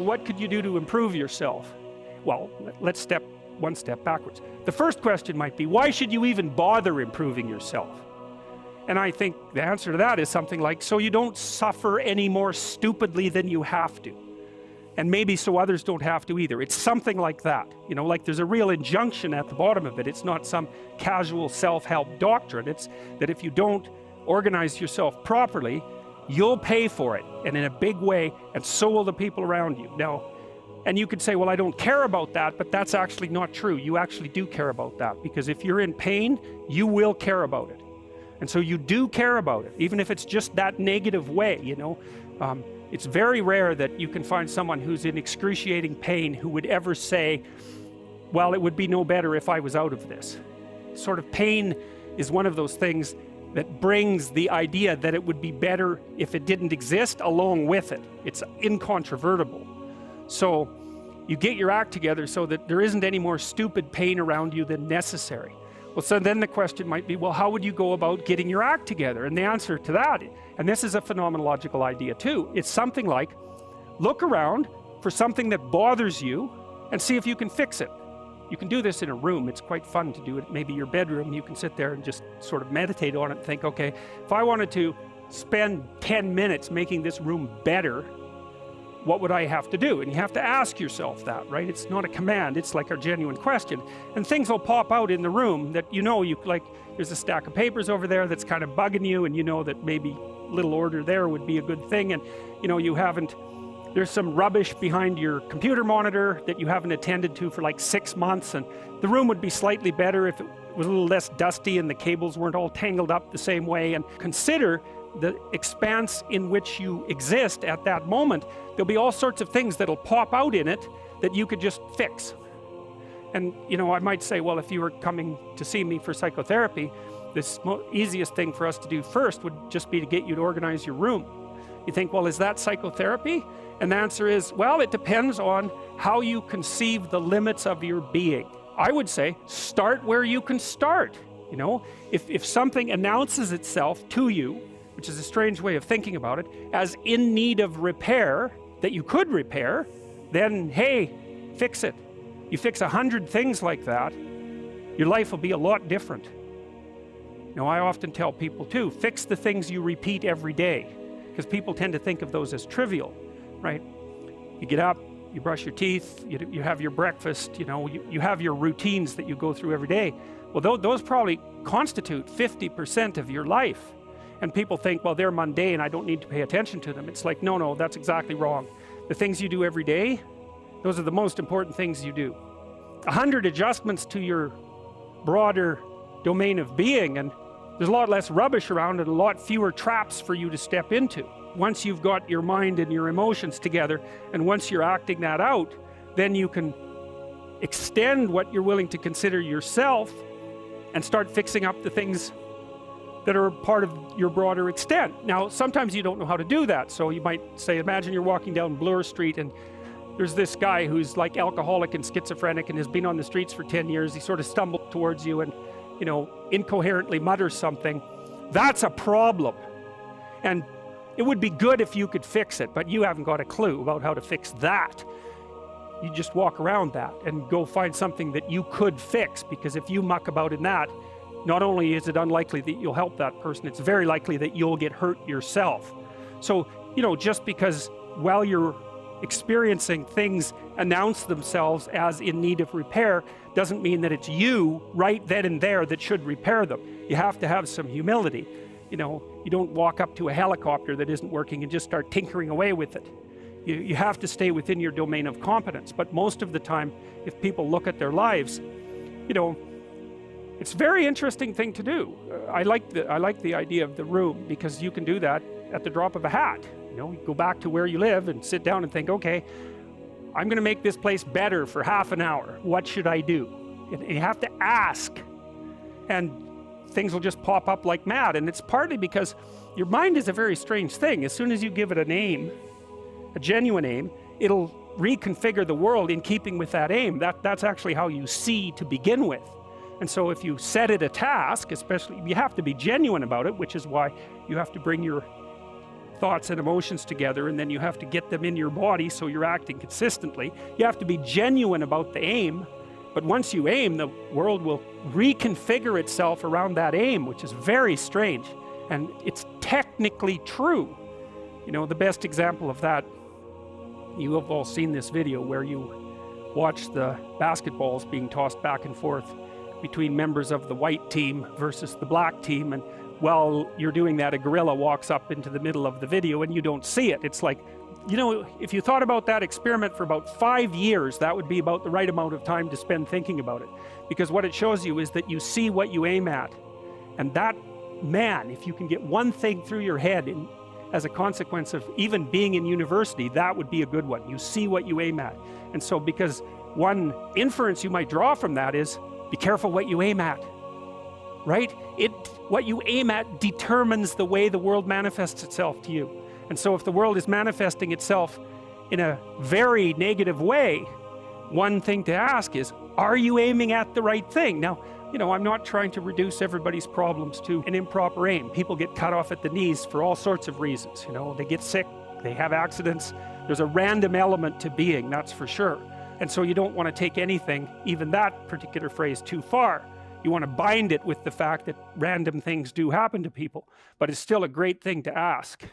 what could you do to improve yourself? Well, let's step one step backwards. The first question might be, why should you even bother improving yourself? And I think the answer to that is something like, so you don't suffer any more stupidly than you have to. And maybe so others don't have to either. It's something like that. You know, like there's a real injunction at the bottom of it. It's not some casual self-help doctrine. It's that if you don't organize yourself properly, you'll pay for it, and in a big way, and so will the people around you. Now, and you could say, well, I don't care about that, but that's actually not true. You actually do care about that, because if you're in pain, you will care about it. And so you do care about it, even if it's just that negative way, you know. It's very rare that you can find someone who's in excruciating pain who would ever say, well, it would be no better if I was out of this. Sort of pain is one of those things that brings the idea that it would be better if it didn't exist along with it. It's incontrovertible. So you get your act together so that there isn't any more stupid pain around you than necessary. Well, so then the question might be, well, how would you go about getting your act together? And the answer to that, and this is a phenomenological idea too, it's something like, look around for something that bothers you and see if you can fix it. You can do this in a room. It's quite fun to do it. Maybe your bedroom, you can sit there and just sort of meditate on it and think, okay, if I wanted to spend 10 minutes making this room better, what would I have to do? And you have to ask yourself that, right? It's not a command, it's like a genuine question. And things will pop out in the room that you know, like there's a stack of papers over there that's kind of bugging you, and you know that maybe little order there would be a good thing, and you know, you haven't, there's some rubbish behind your computer monitor that you haven't attended to for like 6 months, and the room would be slightly better if it was a little less dusty and the cables weren't all tangled up the same way. And consider the expanse in which you exist at that moment. There'll be all sorts of things that'll pop out in it that you could just fix. And you know, I might say, well, if you were coming to see me for psychotherapy, this easiest thing for us to do first would just be to get you to organize your room. You think, well, is that psychotherapy? And the answer is, well, it depends on how you conceive the limits of your being. I would say, start where you can start. You know, if something announces itself to you, which is a strange way of thinking about it, as in need of repair, that you could repair, then hey, fix it. You fix 100 things like that, your life will be a lot different. Now, I often tell people too, fix the things you repeat every day, because people tend to think of those as trivial, right? You get up, you brush your teeth, you have your breakfast, you know, you have your routines that you go through every day. Well, those probably constitute 50% of your life. And people think, well, they're mundane, I don't need to pay attention to them. It's like, no, that's exactly wrong. The things you do every day, those are the most important things you do. 100 adjustments to your broader domain of being, and there's a lot less rubbish around and a lot fewer traps for you to step into. Once you've got your mind and your emotions together, and once you're acting that out, then you can extend what you're willing to consider yourself and start fixing up the things that are part of your broader extent. Now, sometimes you don't know how to do that, so you might say, imagine you're walking down Bloor Street and there's this guy who's like alcoholic and schizophrenic and has been on the streets for 10 years. He sort of stumbled towards you and, you know, incoherently mutters something. That's a problem. And it would be good if you could fix it, but you haven't got a clue about how to fix that. You just walk around that and go find something that you could fix, because if you muck about in that, not only is it unlikely that you'll help that person, it's very likely that you'll get hurt yourself. So, you know, just because while you're experiencing things announce themselves as in need of repair, doesn't mean that it's you right then and there that should repair them. You have to have some humility. You know, you don't walk up to a helicopter that isn't working and just start tinkering away with it. You have to stay within your domain of competence. But most of the time, if people look at their lives, you know, it's a very interesting thing to do. I like the idea of the room, because you can do that at the drop of a hat. You know, you go back to where you live and sit down and think, okay, I'm going to make this place better for half an hour. What should I do? And you have to ask, and things will just pop up like mad. And it's partly because your mind is a very strange thing. As soon as you give it a name, a genuine aim, it'll reconfigure the world in keeping with that aim. That's actually how you see to begin with. And so if you set it a task, especially, you have to be genuine about it, which is why you have to bring your thoughts and emotions together, and then you have to get them in your body so you're acting consistently. You have to be genuine about the aim, but once you aim, the world will reconfigure itself around that aim, which is very strange, and it's technically true. You know, the best example of that, you have all seen this video where you watch the basketballs being tossed back and forth between members of the white team versus the black team, and while you're doing that, a gorilla walks up into the middle of the video and you don't see it. It's like, you know, if you thought about that experiment for about 5 years, that would be about the right amount of time to spend thinking about it, because what it shows you is that you see what you aim at. And that, man, if you can get one thing through your head as a consequence of even being in university, that would be a good one. You see what you aim at. And so, because one inference you might draw from that is, be careful what you aim at, right? What you aim at determines the way the world manifests itself to you. And so if the world is manifesting itself in a very negative way, one thing to ask is, are you aiming at the right thing? Now, you know, I'm not trying to reduce everybody's problems to an improper aim. People get cut off at the knees for all sorts of reasons. You know, they get sick, they have accidents. There's a random element to being, that's for sure. And so you don't want to take anything, even that particular phrase, too far. You want to bind it with the fact that random things do happen to people, but it's still a great thing to ask.